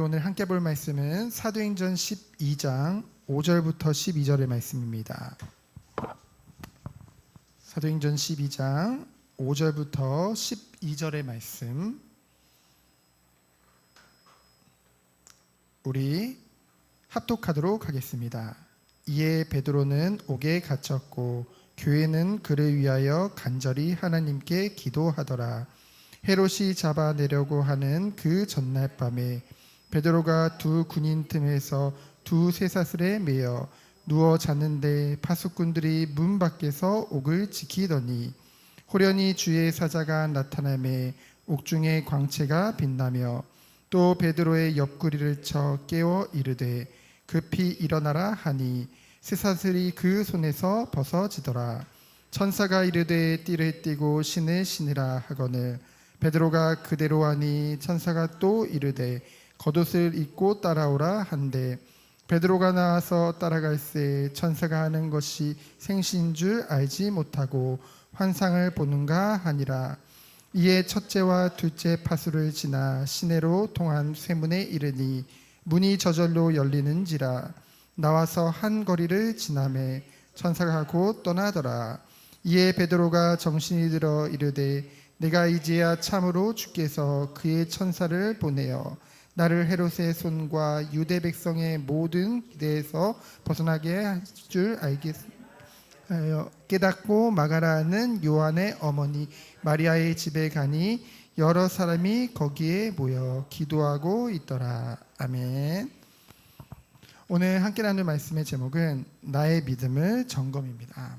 오늘 함께 볼 말씀은 사도행전 12장 5절부터 12절의 말씀입니다. 사도행전 12장 5절부터 12절의 말씀, 우리 합독하도록 하겠습니다. 이에 베드로는 옥에 갇혔고 교회는 그를 위하여 간절히 하나님께 기도하더라. 헤롯이 잡아내려고 하는 그 전날 밤에 베드로가 두 군인 틈에서 두 쇠사슬에 매여 누워 잤는데 파수꾼들이 문 밖에서 옥을 지키더니 호련히 주의 사자가 나타나매 옥중에 광채가 빛나며 또 베드로의 옆구리를 쳐 깨워 이르되 급히 일어나라 하니 쇠사슬이 그 손에서 벗어지더라. 천사가 이르되 띠를 띠고 신을 신으라 하거늘 베드로가 그대로 하니 천사가 또 이르되 겉옷을 입고 따라오라 한데 베드로가 나와서 따라갈새 천사가 하는 것이 생시인 줄 알지 못하고 환상을 보는가 하니라. 이에 첫째와 둘째 파수를 지나 시내로 통한 쇠문에 이르니 문이 저절로 열리는지라. 나와서 한 거리를 지나매 천사가 곧 떠나더라. 이에 베드로가 정신이 들어 이르되 내가 이제야 참으로 주께서 그의 천사를 보내어 나를 헤롯의 손과 유대 백성의 모든 기대에서 벗어나게 할 줄 알겠으며 깨닫고 마가라는 요한의 어머니 마리아의 집에 가니 여러 사람이 거기에 모여 기도하고 있더라. 아멘. 오늘 함께 나눌 말씀의 제목은 나의 믿음을 점검입니다.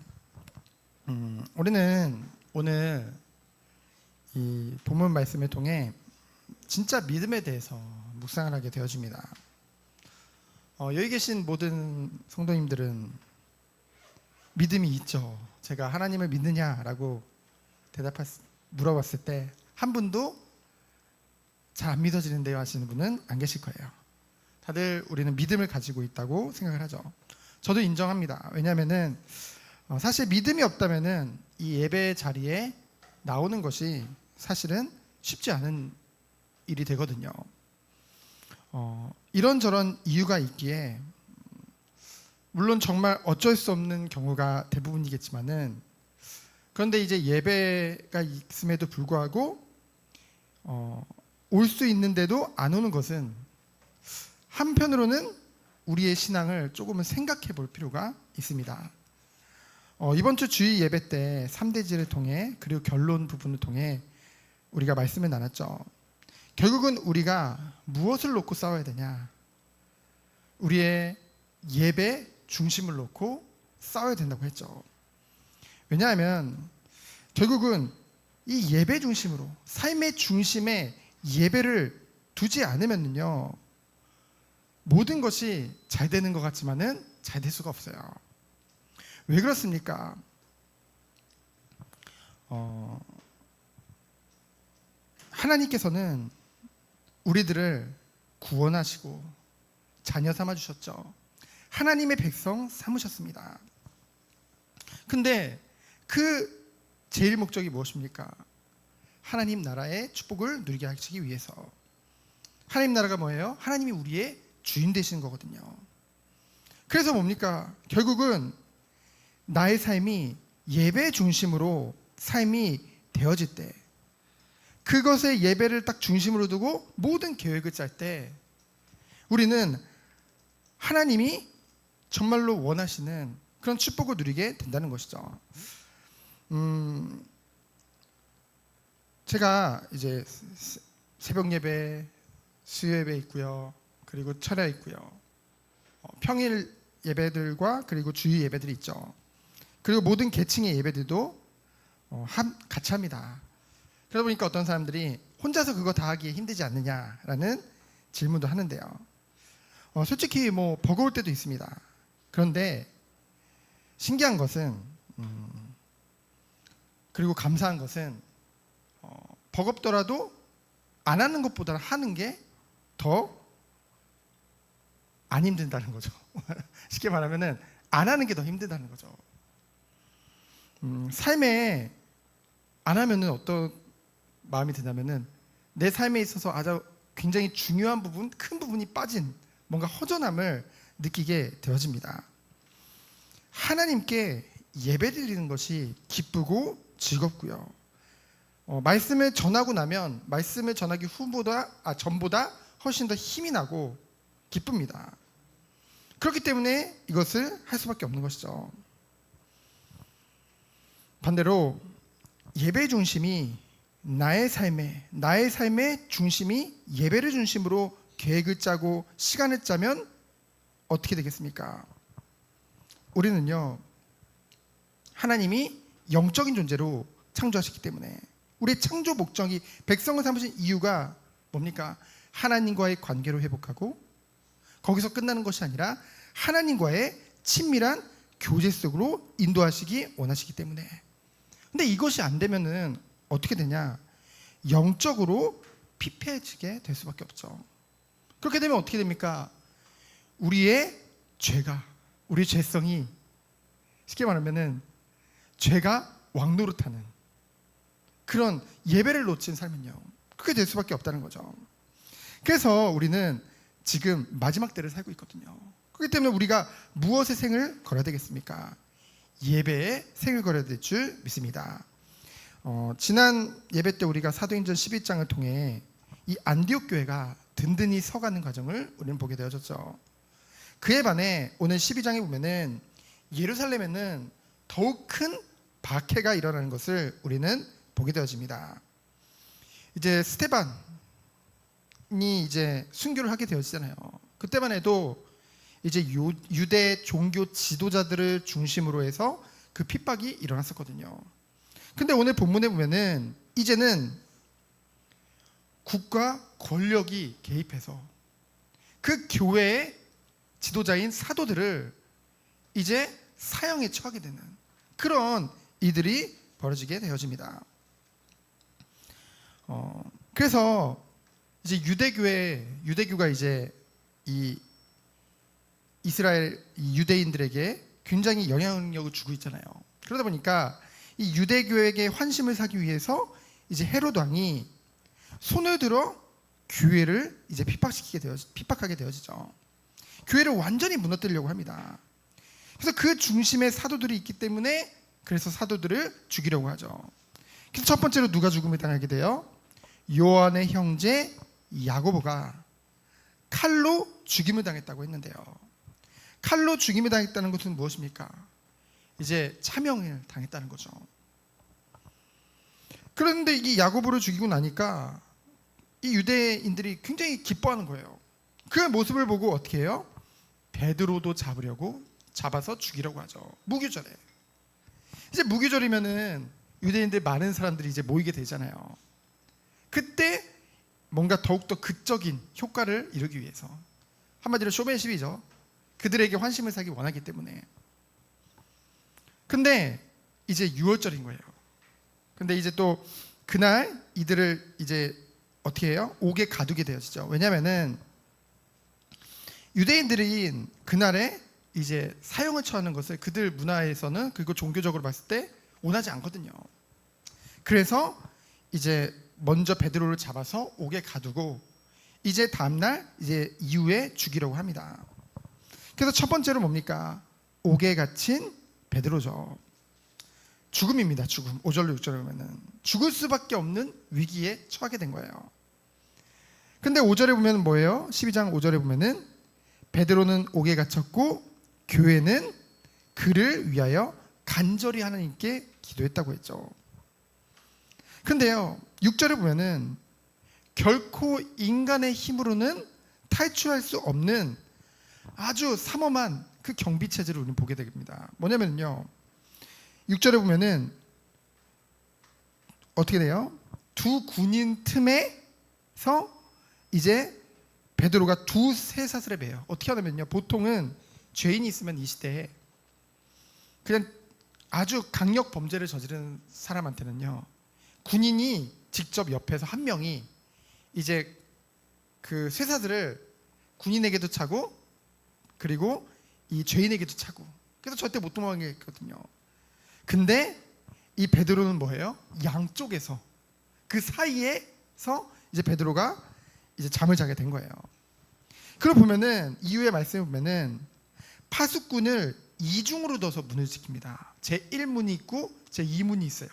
우리는 오늘 이 본문 말씀을 통해 진짜 믿음에 대해서 묵상을 하게 되어집니다. 여기 계신 모든 성도님들은 믿음이 있죠. 제가 하나님을 믿느냐라고 물어봤을 때 한 분도 잘 안 믿어지는데요 하시는 분은 안 계실 거예요. 다들 우리는 믿음을 가지고 있다고 생각을 하죠. 저도 인정합니다. 왜냐하면은 사실 믿음이 없다면은 이 예배 자리에 나오는 것이 사실은 쉽지 않은 일이 되거든요. 이런저런 이유가 있기에 물론 정말 어쩔 수 없는 경우가 대부분이겠지만은 그런데 이제 예배가 있음에도 불구하고 올 수 있는데도 안 오는 것은 한편으로는 우리의 신앙을 조금은 생각해 볼 필요가 있습니다. 이번 주 주일 예배 때 3대지를 통해 그리고 결론 부분을 통해 우리가 말씀을 나눴죠. 결국은 우리가 무엇을 놓고 싸워야 되냐? 우리의 예배 중심을 놓고 싸워야 된다고 했죠. 왜냐하면 결국은 이 예배 중심으로 삶의 중심에 예배를 두지 않으면요 모든 것이 잘 되는 것 같지만은 잘 될 수가 없어요. 왜 그렇습니까? 하나님께서는 우리들을 구원하시고 자녀 삼아 주셨죠. 하나님의 백성 삼으셨습니다. 근데 그 제일 목적이 무엇입니까? 하나님 나라의 축복을 누리게 하시기 위해서. 하나님 나라가 뭐예요? 하나님이 우리의 주인 되시는 거거든요. 그래서 뭡니까? 결국은 나의 삶이 예배 중심으로 삶이 되어질 때 그것의 예배를 딱 중심으로 두고 모든 계획을 짤 때 우리는 하나님이 정말로 원하시는 그런 축복을 누리게 된다는 것이죠. 제가 이제 새벽 예배, 수요 예배 있고요. 그리고 철야 있고요. 평일 예배들과 그리고 주일 예배들이 있죠. 그리고 모든 계층의 예배들도 같이 합니다. 그러다 보니까 어떤 사람들이 혼자서 그거 다 하기에 힘들지 않느냐라는 질문도 하는데요. 솔직히 버거울 때도 있습니다. 그런데 신기한 것은 그리고 감사한 것은 버겁더라도 안 하는 것보다 하는 게 더 안 힘든다는 거죠. 쉽게 말하면은 안 하는 게 더 힘들다는 거죠. 삶에 안 하면은 어떤 마음이 드냐면은 내 삶에 있어서 아주 굉장히 중요한 부분, 큰 부분이 빠진 뭔가 허전함을 느끼게 되어집니다. 하나님께 예배드리는 것이 기쁘고 즐겁고요. 말씀을 전하고 나면 말씀을 전하기 전보다 훨씬 더 힘이 나고 기쁩니다. 그렇기 때문에 이것을 할 수밖에 없는 것이죠. 반대로 예배 중심이 나의 삶의 중심이 예배를 중심으로 계획을 짜고 시간을 짜면 어떻게 되겠습니까? 우리는요, 하나님이 영적인 존재로 창조하셨기 때문에 우리의 창조 목적이 백성을 삼으신 이유가 뭡니까? 하나님과의 관계로 회복하고 거기서 끝나는 것이 아니라 하나님과의 친밀한 교제 속으로 인도하시기 원하시기 때문에. 근데 이것이 안 되면은 어떻게 되냐? 영적으로 피폐해지게 될 수밖에 없죠. 그렇게 되면 어떻게 됩니까? 우리의 죄성이 쉽게 말하면은 죄가 왕노릇하는 그런 예배를 놓친 삶은요, 그렇게 될 수밖에 없다는 거죠. 그래서 우리는 지금 마지막 때를 살고 있거든요. 그렇기 때문에 우리가 무엇의 생을 걸어야 되겠습니까? 예배의 생을 걸어야 될 줄 믿습니다. 지난 예배 때 우리가 사도행전 11장을 통해 이 안디옥 교회가 든든히 서가는 과정을 우리는 보게 되어졌죠. 그에 반해 오늘 12장에 보면은 예루살렘에는 더욱 큰 박해가 일어나는 것을 우리는 보게 되어집니다. 이제 스데반이 이제 순교를 하게 되어지잖아요. 그때만 해도 이제 유대 종교 지도자들을 중심으로 해서 그 핍박이 일어났었거든요. 근데 오늘 본문에 보면은 이제는 국가 권력이 개입해서 그 교회의 지도자인 사도들을 이제 사형에 처하게 되는 그런 일들이 벌어지게 되어집니다. 그래서 이제 유대교가 이제 이 이스라엘 유대인들에게 굉장히 영향력을 주고 있잖아요. 그러다 보니까 이 유대교에게 환심을 사기 위해서 이제 헤롯 왕이 손을 들어 교회를 이제 핍박하게 되어지죠. 교회를 완전히 무너뜨리려고 합니다. 그래서 그 중심에 사도들이 있기 때문에 그래서 사도들을 죽이려고 하죠. 그래서 첫 번째로 누가 죽음을 당하게 돼요? 요한의 형제 야고보가 칼로 죽임을 당했다고 했는데요. 칼로 죽임을 당했다는 것은 무엇입니까? 이제 차명을 당했다는 거죠. 그런데 이 야고보를 죽이고 나니까 이 유대인들이 굉장히 기뻐하는 거예요. 그 모습을 보고 어떻게 해요? 베드로도 잡아서 죽이려고 하죠. 무교절에. 이제 무교절이면은 유대인들 많은 사람들이 이제 모이게 되잖아요. 그때 뭔가 더욱더 극적인 효과를 이루기 위해서, 한마디로 쇼맨십이죠. 그들에게 환심을 사기 원하기 때문에. 근데 이제 6월절인 거예요. 근데 이제 또 그날 이들을 이제 어떻게 해요? 옥에 가두게 되어지죠. 왜냐면은 유대인들이 그날에 이제 사형을 처하는 것을 그들 문화에서는, 그리고 종교적으로 봤을 때 원하지 않거든요. 그래서 이제 먼저 베드로를 잡아서 옥에 가두고 이제 다음날 이제 이후에 죽이려고 합니다. 그래서 첫 번째로 뭡니까? 옥에 갇힌 베드로죠. 죽음입니다. 죽음. 5절로 6절에 보면은 죽을 수밖에 없는 위기에 처하게 된 거예요. 근데 5절에 보면 뭐예요? 12장 5절에 보면은 베드로는 옥에 갇혔고 교회는 그를 위하여 간절히 하나님께 기도했다고 했죠. 근데요, 6절에 보면은 결코 인간의 힘으로는 탈출할 수 없는 아주 삼엄한 그 경비 체제를 우리는 보게 됩니다. 뭐냐면요, 6절에 보면은 어떻게 돼요? 두 군인 틈에서 이제 베드로가 두 쇠사슬에 매요. 어떻게 하냐면요, 보통은 죄인이 있으면 이 시대에 그냥 아주 강력 범죄를 저지른 사람한테는요, 군인이 직접 옆에서 한 명이 이제 그 쇠사슬을 군인에게도 차고 그리고 이 죄인에게도 차고, 그래서 절대 못 도망가게 했거든요. 근데 이 베드로는 뭐예요? 양쪽에서 그 사이에서 이제 베드로가 이제 잠을 자게 된 거예요. 그걸 보면은 이후의 말씀을 보면은 파수꾼을 이중으로 둬서 문을 지킵니다. 제1문이 있고 제2문이 있어요.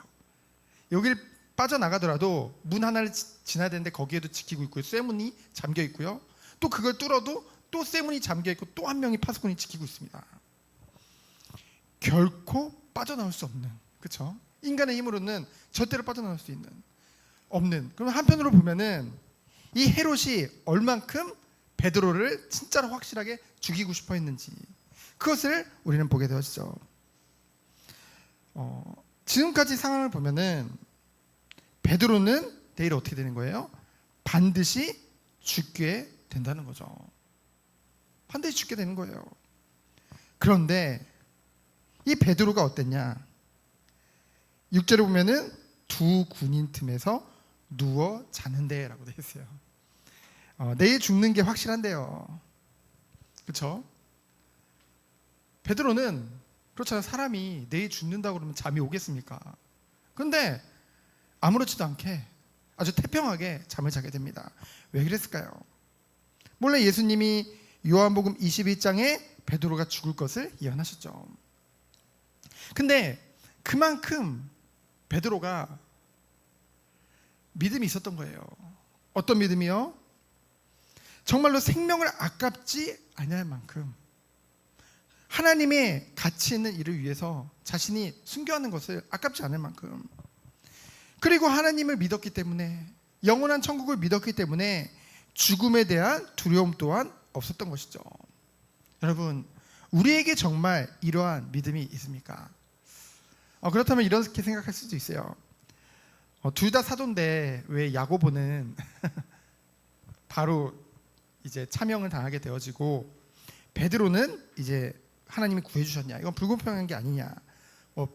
여기를 빠져나가더라도 문 하나를 지나야 되는데 거기에도 지키고 있고요. 쇠문이 잠겨 있고요. 또 그걸 뚫어도 또 쇠문이 잠겨 있고 또 한 명이 파수꾼이 지키고 있습니다. 결코 빠져나올 수 없는, 그렇죠? 인간의 힘으로는 절대로 빠져나올 수 있는 없는. 그럼 한편으로 보면은 이 헤롯이 얼만큼 베드로를 진짜로 확실하게 죽이고 싶어 했는지 그것을 우리는 보게 되었죠. 지금까지 상황을 보면은 베드로는 내일 어떻게 되는 거예요? 반드시 죽게 된다는 거죠. 반드시 죽게 되는 거예요. 그런데 이 베드로가 어땠냐? 6절에 보면은 두 군인 틈에서 누워 자는데 라고 되어 있어요. 내일 죽는 게 확실한데요. 그렇죠? 베드로는 그렇잖아요. 사람이 내일 죽는다고 그러면 잠이 오겠습니까? 그런데 아무렇지도 않게 아주 태평하게 잠을 자게 됩니다. 왜 그랬을까요? 몰래 예수님이 요한복음 22장에 베드로가 죽을 것을 예언하셨죠. 근데 그만큼 베드로가 믿음이 있었던 거예요. 어떤 믿음이요? 정말로 생명을 아깝지 않을 만큼 하나님의 가치 있는 일을 위해서 자신이 순교하는 것을 아깝지 않을 만큼, 그리고 하나님을 믿었기 때문에, 영원한 천국을 믿었기 때문에 죽음에 대한 두려움 또한 없었던 것이죠. 여러분, 우리에게 정말 이러한 믿음이 있습니까? 그렇다면 이렇게 생각할 수도 있어요. 둘 다 사도인데 왜 야고보는 바로 이제 차명을 당하게 되어지고 베드로는 이제 하나님이 구해주셨냐? 이건 불공평한 게 아니냐?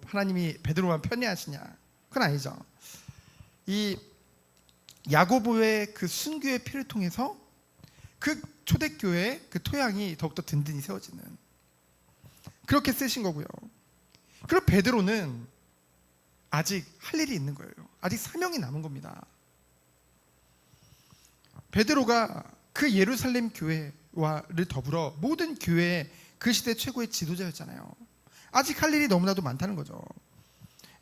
하나님이 베드로만 편애하시냐? 그건 아니죠. 이 야고보의 그 순교의 피를 통해서 그 초대교회의 그 토양이 더욱더 든든히 세워지는, 그렇게 쓰신 거고요. 그리고 베드로는 아직 할 일이 있는 거예요. 아직 사명이 남은 겁니다. 베드로가 그 예루살렘 교회와를 더불어 모든 교회의 그 시대 최고의 지도자였잖아요. 아직 할 일이 너무나도 많다는 거죠.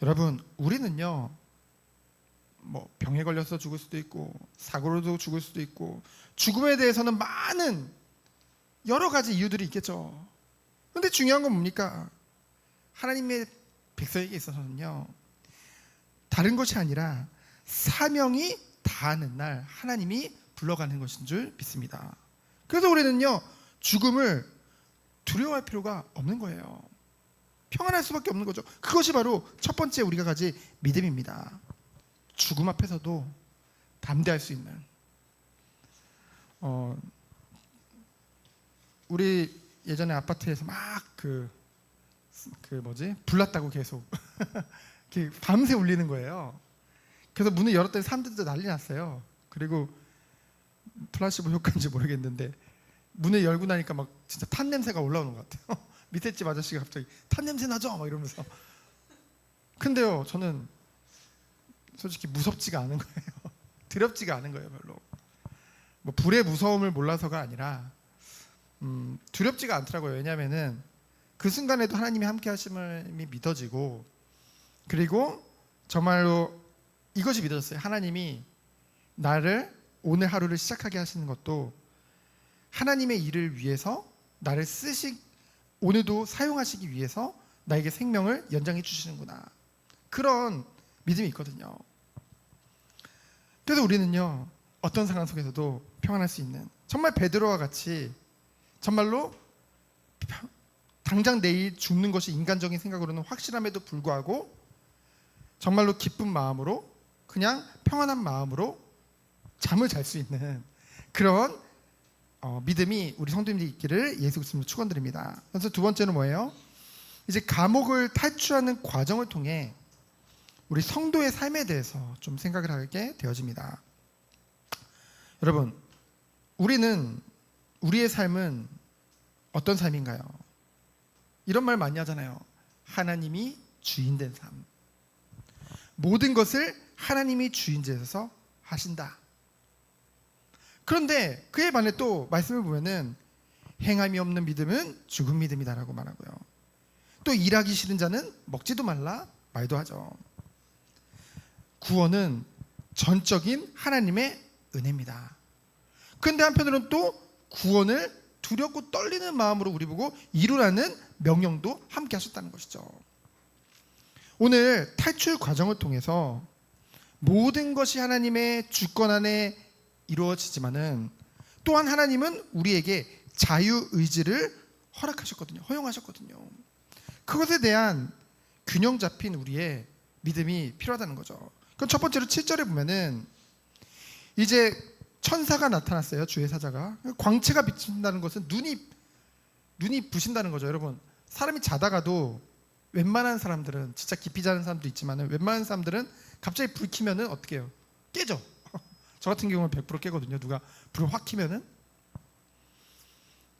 여러분, 우리는요, 병에 걸려서 죽을 수도 있고 사고로도 죽을 수도 있고 죽음에 대해서는 많은 여러 가지 이유들이 있겠죠. 그런데 중요한 건 뭡니까? 하나님의 백성에게 있어서는요, 다른 것이 아니라 사명이 다하는 날 하나님이 불러가는 것인 줄 믿습니다. 그래서 우리는요, 죽음을 두려워할 필요가 없는 거예요. 평안할 수밖에 없는 거죠. 그것이 바로 첫 번째 우리가 가질 믿음입니다. 죽음 앞에서도 담대할 수 있는. 우리 예전에 아파트에서 막 불났다고 계속 밤새 울리는 거예요. 그래서 문을 열었더니 사람들도 난리 났어요. 그리고 플라시보 효과인지 모르겠는데 문을 열고 나니까 막 진짜 탄 냄새가 올라오는 것 같아요. 밑에 집 아저씨가 갑자기 탄 냄새 나죠? 막 이러면서. 근데요, 저는 솔직히 무섭지가 않은 거예요. 두렵지가 않은 거예요, 별로. 불의 무서움을 몰라서가 아니라 두렵지가 않더라고요. 왜냐하면은 그 순간에도 하나님이 함께 하심을 믿어지고, 그리고 정말로 이것이 믿어졌어요. 하나님이 나를 오늘 하루를 시작하게 하시는 것도 하나님의 일을 위해서 나를 오늘도 사용하시기 위해서 나에게 생명을 연장해 주시는구나. 그런 믿음이 있거든요. 그래서 우리는요, 어떤 상황 속에서도 평안할 수 있는, 정말 베드로와 같이 정말로 당장 내일 죽는 것이 인간적인 생각으로는 확실함에도 불구하고 정말로 기쁜 마음으로, 그냥 평안한 마음으로 잠을 잘 수 있는 그런 믿음이 우리 성도님들이 있기를 예수 그리스도로 축원드립니다. 그래서 두 번째는 뭐예요? 이제 감옥을 탈출하는 과정을 통해 우리 성도의 삶에 대해서 좀 생각을 하게 되어집니다. 여러분, 우리의 삶은 어떤 삶인가요? 이런 말 많이 하잖아요. 하나님이 주인된 삶. 모든 것을 하나님이 주인되셔서 하신다. 그런데 그에 반해 또 말씀을 보면은 행함이 없는 믿음은 죽은 믿음이다라고 말하고요. 또 일하기 싫은 자는 먹지도 말라 말도 하죠. 구원은 전적인 하나님의 은혜입니다. 그런데 한편으로는 또 구원을 두렵고 떨리는 마음으로 우리 보고 이루라는 명령도 함께 하셨다는 것이죠. 오늘 탈출 과정을 통해서 모든 것이 하나님의 주권 안에 이루어지지만은 또한 하나님은 우리에게 자유의지를 허락하셨거든요. 허용하셨거든요. 그것에 대한 균형 잡힌 우리의 믿음이 필요하다는 거죠. 그럼 첫 번째로 7절에 보면은 이제 천사가 나타났어요. 주의 사자가. 광채가 비친다는 것은 눈이 부신다는 거죠. 여러분, 사람이 자다가도 웬만한 사람들은, 진짜 깊이 자는 사람도 있지만 웬만한 사람들은 갑자기 불 켜면은 어떻게 해요? 깨져. 저 같은 경우는 100% 깨거든요. 누가 불을 확 켜면은.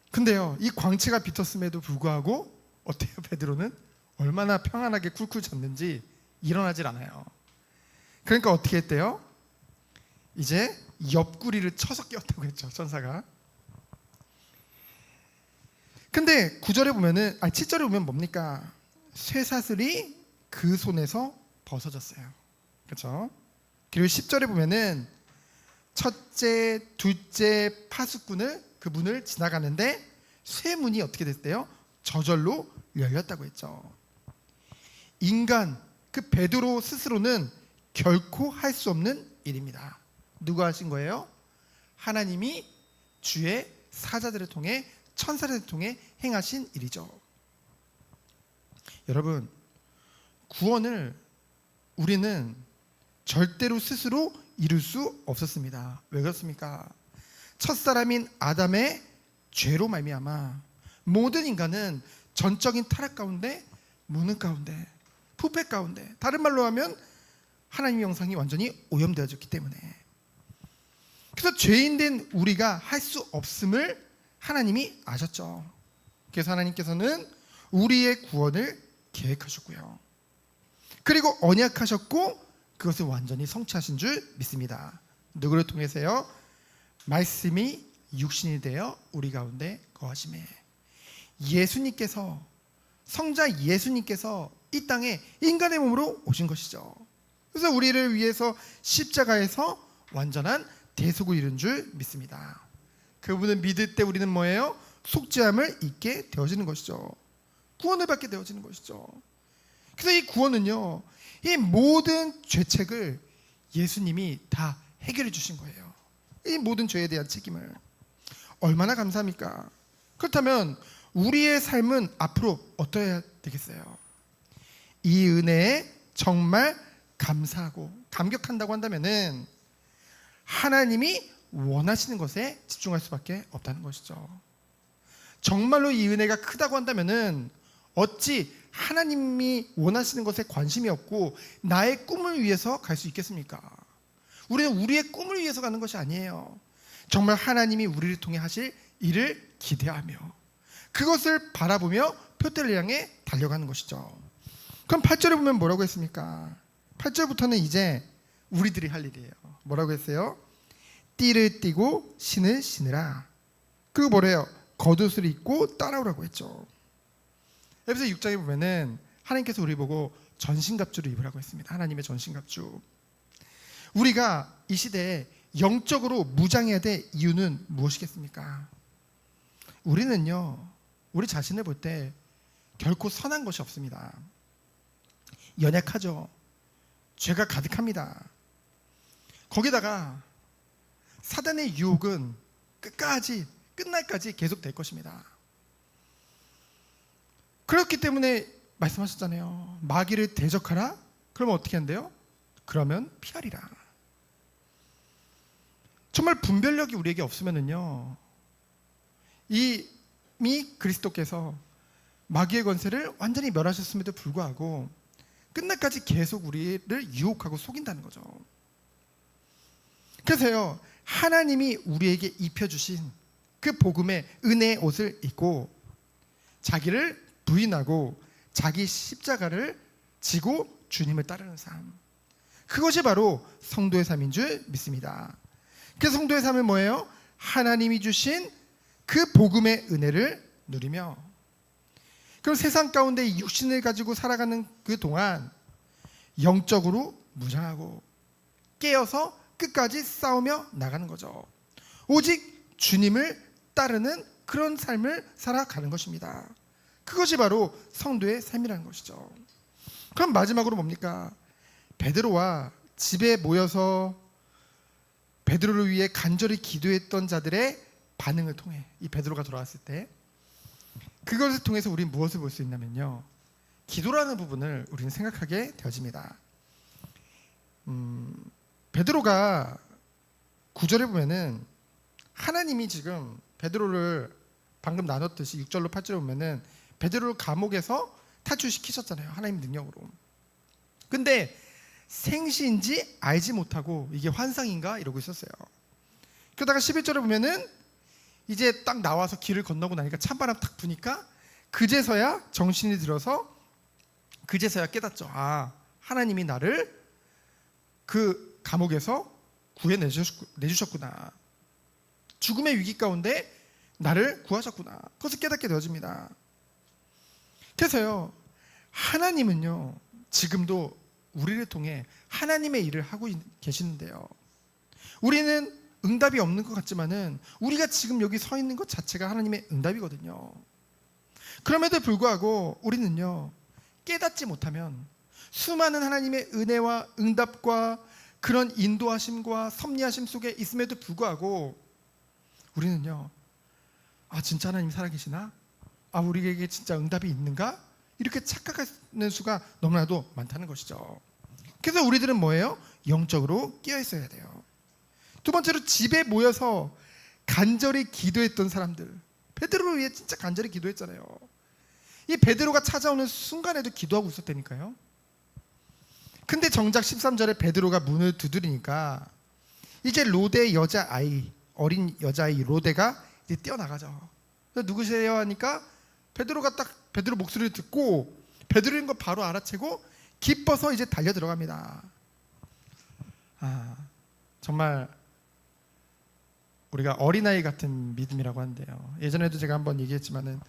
근데요, 이 광채가 비쳤음에도 불구하고 어때요? 베드로는 얼마나 평안하게 쿨쿨 잤는지 일어나질 않아요. 그러니까 어떻게 했대요? 이제 옆구리를 쳐서 깨웠다고 했죠, 천사가. 근데 9절에 보면은, 7절에 보면 뭡니까? 쇠사슬이 그 손에서 벗어졌어요. 그렇죠? 그리고 10절에 보면은 첫째, 둘째 파수꾼을 그 문을 지나가는데 쇠문이 어떻게 됐대요? 저절로 열렸다고 했죠. 인간, 그 베드로 스스로는 결코 할 수 없는 일입니다. 누가 하신 거예요? 하나님이 주의 사자들을 통해, 천사들을 통해 행하신 일이죠. 여러분, 구원을 우리는 절대로 스스로 이룰 수 없었습니다. 왜 그렇습니까? 첫사람인 아담의 죄로 말미암아 모든 인간은 전적인 타락 가운데, 무능 가운데, 부패 가운데, 다른 말로 하면 하나님의 형상이 완전히 오염되어졌기 때문에, 그래서 죄인된 우리가 할 수 없음을 하나님이 아셨죠. 그래서 하나님께서는 우리의 구원을 계획하셨고요, 그리고 언약하셨고 그것을 완전히 성취하신 줄 믿습니다. 누구를 통해서요? 말씀이 육신이 되어 우리 가운데 거하심에, 예수님께서, 성자 예수님께서 이 땅에 인간의 몸으로 오신 것이죠. 그래서 우리를 위해서 십자가에서 완전한 대속을 이룬 줄 믿습니다. 그분을 믿을 때 우리는 뭐예요? 속죄함을 잊게 되어지는 것이죠. 구원을 받게 되어지는 것이죠. 그래서 이 구원은요, 이 모든 죄책을 예수님이 다 해결해 주신 거예요. 이 모든 죄에 대한 책임을. 얼마나 감사합니까? 그렇다면 우리의 삶은 앞으로 어떠해야 되겠어요? 이 은혜에 정말 감사하고 감격한다고 한다면은 하나님이 원하시는 것에 집중할 수밖에 없다는 것이죠. 정말로 이 은혜가 크다고 한다면은 어찌 하나님이 원하시는 것에 관심이 없고 나의 꿈을 위해서 갈 수 있겠습니까? 우리는 우리의 꿈을 위해서 가는 것이 아니에요. 정말 하나님이 우리를 통해 하실 일을 기대하며 그것을 바라보며 표대를 향해 달려가는 것이죠. 그럼 8절에 보면 뭐라고 했습니까? 8절부터는 이제 우리들이 할 일이에요. 뭐라고 했어요? 띠를 띠고 신을 신으라. 그리고 뭐래요? 겉옷을 입고 따라오라고 했죠. 에베소 6장에 보면은 하나님께서 우리 보고 전신갑주를 입으라고 했습니다. 하나님의 전신갑주. 우리가 이 시대에 영적으로 무장해야 될 이유는 무엇이겠습니까? 우리는요, 우리 자신을 볼 때 결코 선한 것이 없습니다. 연약하죠. 죄가 가득합니다. 거기다가 사단의 유혹은 끝날까지 계속될 것입니다. 그렇기 때문에 말씀하셨잖아요. 마귀를 대적하라? 그러면 어떻게 한대요? 그러면 피하리라. 정말 분별력이 우리에게 없으면은요, 이미 그리스도께서 마귀의 권세를 완전히 멸하셨음에도 불구하고 끝날까지 계속 우리를 유혹하고 속인다는 거죠. 그래서요, 하나님이 우리에게 입혀주신 그 복음의 은혜의 옷을 입고 자기를 부인하고 자기 십자가를 지고 주님을 따르는 삶, 그것이 바로 성도의 삶인 줄 믿습니다. 그래서 성도의 삶은 뭐예요? 하나님이 주신 그 복음의 은혜를 누리며, 그럼 세상 가운데 육신을 가지고 살아가는 그 동안 영적으로 무장하고 깨어서 끝까지 싸우며 나가는 거죠. 오직 주님을 따르는 그런 삶을 살아가는 것입니다. 그것이 바로 성도의 삶이라는 것이죠. 그럼 마지막으로 뭡니까? 베드로와 집에 모여서 베드로를 위해 간절히 기도했던 자들의 반응을 통해, 이 베드로가 돌아왔을 때 그것을 통해서 우리는 무엇을 볼 수 있냐면요, 기도라는 부분을 우리는 생각하게 되어집니다. 베드로가 9절에 보면은 하나님이 지금 베드로를 방금 나눴듯이 6절로 8절에 보면은 베드로를 감옥에서 탈출시키셨잖아요, 하나님 능력으로. 근데 생시인지 알지 못하고 이게 환상인가 이러고 있었어요. 그러다가 11절에 보면은 이제 딱 나와서 길을 건너고 나니까 찬바람 탁 부니까 그제서야 정신이 들어서 그제서야 깨닫죠. 아, 하나님이 나를 그 감옥에서 구해내주셨구나. 죽음의 위기 가운데 나를 구하셨구나. 그것을 깨닫게 되어집니다. 그래서요, 하나님은요 지금도 우리를 통해 하나님의 일을 하고 계시는데요, 우리는 응답이 없는 것 같지만은 우리가 지금 여기 서 있는 것 자체가 하나님의 응답이거든요. 그럼에도 불구하고 우리는요, 깨닫지 못하면 수많은 하나님의 은혜와 응답과 그런 인도하심과 섭리하심 속에 있음에도 불구하고 우리는요, 아, 진짜 하나님이 살아계시나? 아, 우리에게 진짜 응답이 있는가? 이렇게 착각하는 수가 너무나도 많다는 것이죠. 그래서 우리들은 뭐예요? 영적으로 깨어 있어야 돼요. 두 번째로, 집에 모여서 간절히 기도했던 사람들, 베드로를 위해 진짜 간절히 기도했잖아요. 이 베드로가 찾아오는 순간에도 기도하고 있었다니까요. 근데 정작 13절에 베드로가 문을 두드리니까 이제 로데 여자아이, 어린 여자아이 로데가 이제 뛰어나가죠. 누구세요? 하니까 베드로가 딱 베드로 목소리를 듣고 베드로인 거 바로 알아채고 기뻐서 이제 달려 들어갑니다. 아, 정말 우리가 어린아이 같은 믿음이라고 하는데요, 예전에도 제가 한번 얘기했지만은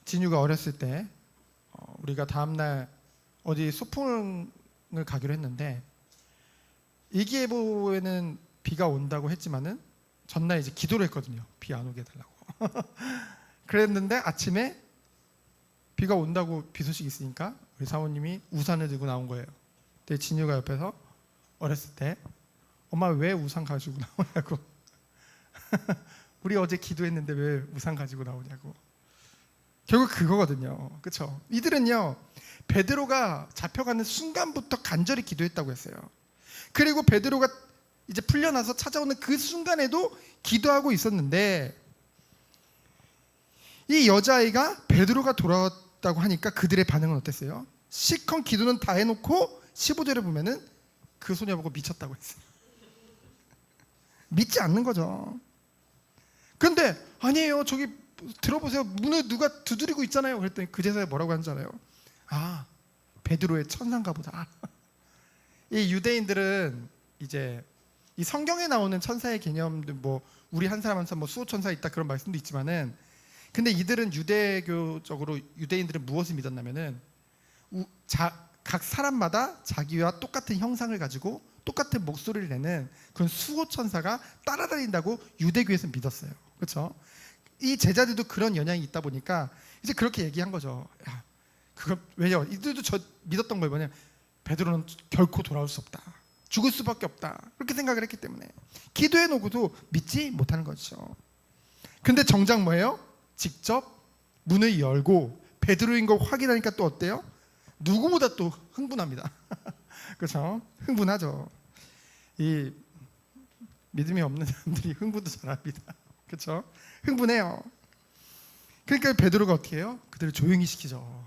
진유가 어렸을 때 우리가 다음날 어디 소풍을 가기로 했는데 일기예보에는 비가 온다고 했지만은 전날 이제 기도를 했거든요, 비 안 오게 해달라고. 그랬는데 아침에 비가 온다고 비 소식이 있으니까 우리 사모님이 우산을 들고 나온 거예요. 근데 진유가 옆에서 어렸을 때 엄마 왜 우산 가지고 나오냐고. 우리 어제 기도했는데 왜 우산 가지고 나오냐고. 결국 그거거든요. 그렇죠? 이들은요, 베드로가 잡혀가는 순간부터 간절히 기도했다고 했어요. 그리고 베드로가 이제 풀려나서 찾아오는 그 순간에도 기도하고 있었는데, 이 여자아이가 베드로가 돌아왔다고 하니까 그들의 반응은 어땠어요? 시컨 기도는 다 해놓고 15절에 보면은 그 소녀 보고 미쳤다고 했어요. 믿지 않는 거죠. 그런데 아니에요, 저기 들어보세요, 문을 누가 두드리고 있잖아요. 그랬더니 그제서야 뭐라고 하잖아요. 아, 베드로의 천사인가 보다. 이 유대인들은 이제 이 성경에 나오는 천사의 개념들, 뭐 우리 한 사람 한 사람 뭐 수호천사 있다 그런 말씀도 있지만은, 근데 이들은 유대교적으로 유대인들은 무엇을 믿었냐면은 각 사람마다 자기와 똑같은 형상을 가지고 똑같은 목소리를 내는 그런 수호천사가 따라다닌다고 유대교에서 믿었어요. 그렇죠? 이 제자들도 그런 영향이 있다 보니까 이제 그렇게 얘기한 거죠. 야, 그거 왜요? 이들도 저 믿었던 거예요. 뭐냐, 베드로는 결코 돌아올 수 없다, 죽을 수밖에 없다, 그렇게 생각을 했기 때문에 기도해 놓고도 믿지 못하는 거죠. 근데 정작 뭐예요? 직접 문을 열고 베드로인 걸 확인하니까 또 어때요? 누구보다 또 흥분합니다. 그렇죠? 흥분하죠. 이 믿음이 없는 사람들이 흥분도 잘합니다. 그렇죠? 흥분해요. 그러니까 베드로가 어떻게 해요? 그들을 조용히 시키죠.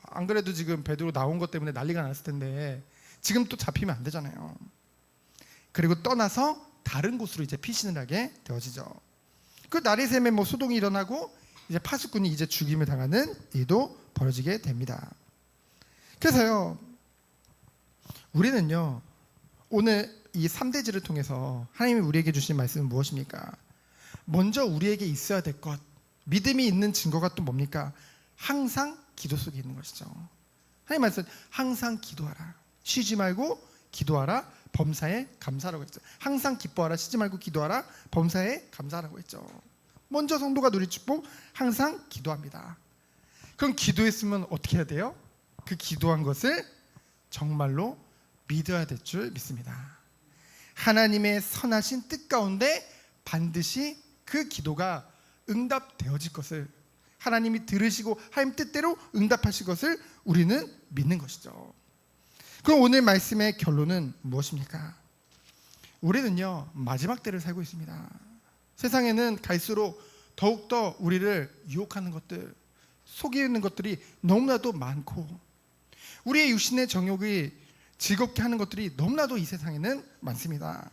안 그래도 지금 베드로 나온 것 때문에 난리가 났을 텐데 지금 또 잡히면 안 되잖아요. 그리고 떠나서 다른 곳으로 이제 피신을 하게 되어지죠. 그 나리샘에 뭐 소동이 일어나고 이제 파수꾼이 이제 죽임을 당하는 일도 벌어지게 됩니다. 그래서요, 우리는요, 오늘 이 3대지를 통해서 하나님이 우리에게 주신 말씀은 무엇입니까? 먼저 우리에게 있어야 될 것, 믿음이 있는 증거가 또 뭡니까? 항상 기도 속에 있는 것이죠. 하나님 말씀, 항상 기도하라, 쉬지 말고 기도하라, 범사에 감사라고 했죠. 항상 기뻐하라, 쉬지 말고 기도하라, 범사에 감사라고 했죠. 먼저 성도가 누릴 축복, 항상 기도합니다. 그럼 기도했으면 어떻게 해야 돼요? 그 기도한 것을 정말로 믿어야 될 줄 믿습니다. 하나님의 선하신 뜻 가운데 반드시 그 기도가 응답되어질 것을, 하나님이 들으시고 하나님 뜻대로 응답하실 것을 우리는 믿는 것이죠. 그럼 오늘 말씀의 결론은 무엇입니까? 우리는요, 마지막 때를 살고 있습니다. 세상에는 갈수록 더욱더 우리를 유혹하는 것들, 속이는 것들이 너무나도 많고, 우리의 육신의 정욕이 즐겁게 하는 것들이 너무나도 이 세상에는 많습니다.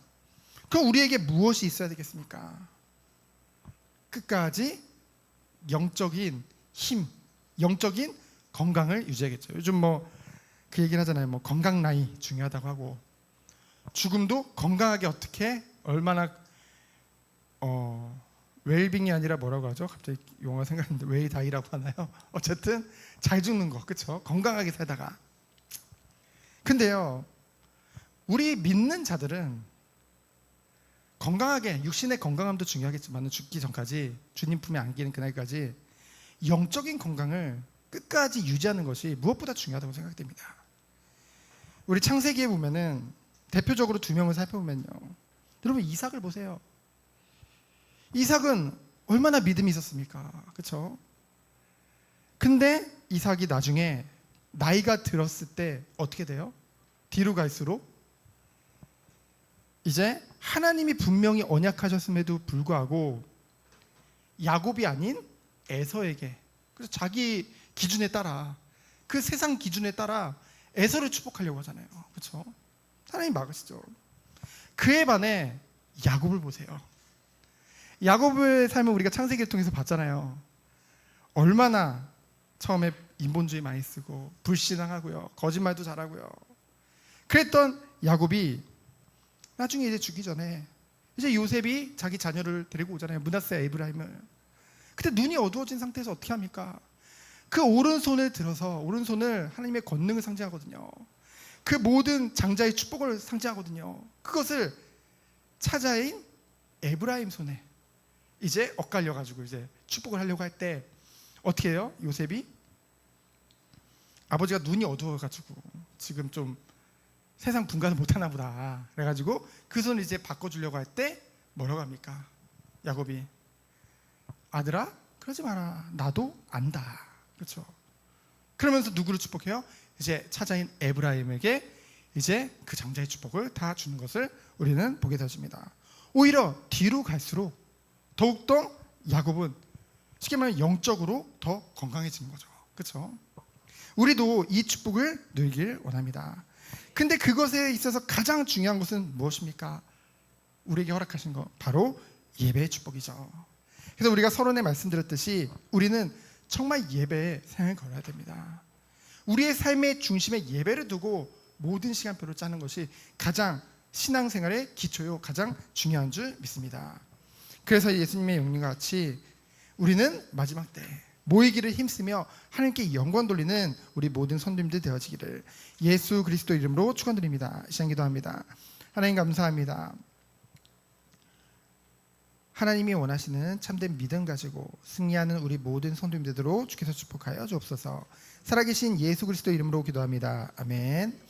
그럼 우리에게 무엇이 있어야 되겠습니까? 끝까지 영적인 힘, 영적인 건강을 유지하겠죠. 요즘 그 얘기를 하잖아요. 건강 나이 중요하다고 하고, 죽음도 건강하게 어떻게, 얼마나 웰빙이 아니라 뭐라고 하죠? 갑자기 용어가 생각나는데 웨이다이라고 하나요? 어쨌든 잘 죽는 거, 그렇죠? 건강하게 살다가. 근데요, 우리 믿는 자들은 건강하게, 육신의 건강함도 중요하겠지만 죽기 전까지, 주님 품에 안기는 그날까지 영적인 건강을 끝까지 유지하는 것이 무엇보다 중요하다고 생각됩니다. 우리 창세기에 보면은 대표적으로 두 명을 살펴보면요, 여러분 이삭을 보세요. 이삭은 얼마나 믿음이 있었습니까? 그렇죠? 근데 이삭이 나중에 나이가 들었을 때 어떻게 돼요? 뒤로 갈수록 이제 하나님이 분명히 언약하셨음에도 불구하고 야곱이 아닌 에서에게, 그래서 자기 기준에 따라, 그 세상 기준에 따라 에서를 축복하려고 하잖아요. 그렇죠? 하나님 막으시죠. 그에 반해 야곱을 보세요. 야곱의 삶을 우리가 창세기를 통해서 봤잖아요. 얼마나 처음에 인본주의 많이 쓰고 불신앙하고요, 거짓말도 잘하고요. 그랬던 야곱이 나중에 이제 죽기 전에 이제 요셉이 자기 자녀를 데리고 오잖아요. 므낫세, 에브라임을. 그때 눈이 어두워진 상태에서 어떻게 합니까? 그 오른손을 들어서, 오른손을 하나님의 권능을 상징하거든요. 그 모든 장자의 축복을 상징하거든요. 그것을 차자인 에브라임 손에 이제 엇갈려가지고 이제 축복을 하려고 할 때 어떻게 해요? 요셉이 아버지가 눈이 어두워가지고 지금 좀 세상 분간을 못하나 보다, 그래가지고 그 손을 이제 바꿔주려고 할 때 뭐라고 합니까? 야곱이, 아들아 그러지 마라, 나도 안다. 그렇죠? 그러면서 누구를 축복해요? 이제 차자인 에브라임에게 이제 그 장자의 축복을 다 주는 것을 우리는 보게 되어집니다. 오히려 뒤로 갈수록 더욱더 야곱은 쉽게 말하면 영적으로 더 건강해지는 거죠. 그렇죠? 우리도 이 축복을 누리길 원합니다. 근데 그것에 있어서 가장 중요한 것은 무엇입니까? 우리에게 허락하신 것, 바로 예배의 축복이죠. 그래서 우리가 서론에 말씀드렸듯이 우리는 정말 예배에 생을 걸어야 됩니다. 우리의 삶의 중심에 예배를 두고 모든 시간표를 짜는 것이 가장 신앙생활의 기초요, 가장 중요한 줄 믿습니다. 그래서 예수님의 영님과 같이 우리는 마지막 때 모이기를 힘쓰며 하나님께 영광 돌리는 우리 모든 성도님들 되어지기를 예수 그리스도 이름으로 축원드립니다. 이 시간 기도합니다. 하나님 감사합니다. 하나님이 원하시는 참된 믿음 가지고 승리하는 우리 모든 성도님들로 주께서 축복하여 주옵소서. 살아계신 예수 그리스도 이름으로 기도합니다. 아멘.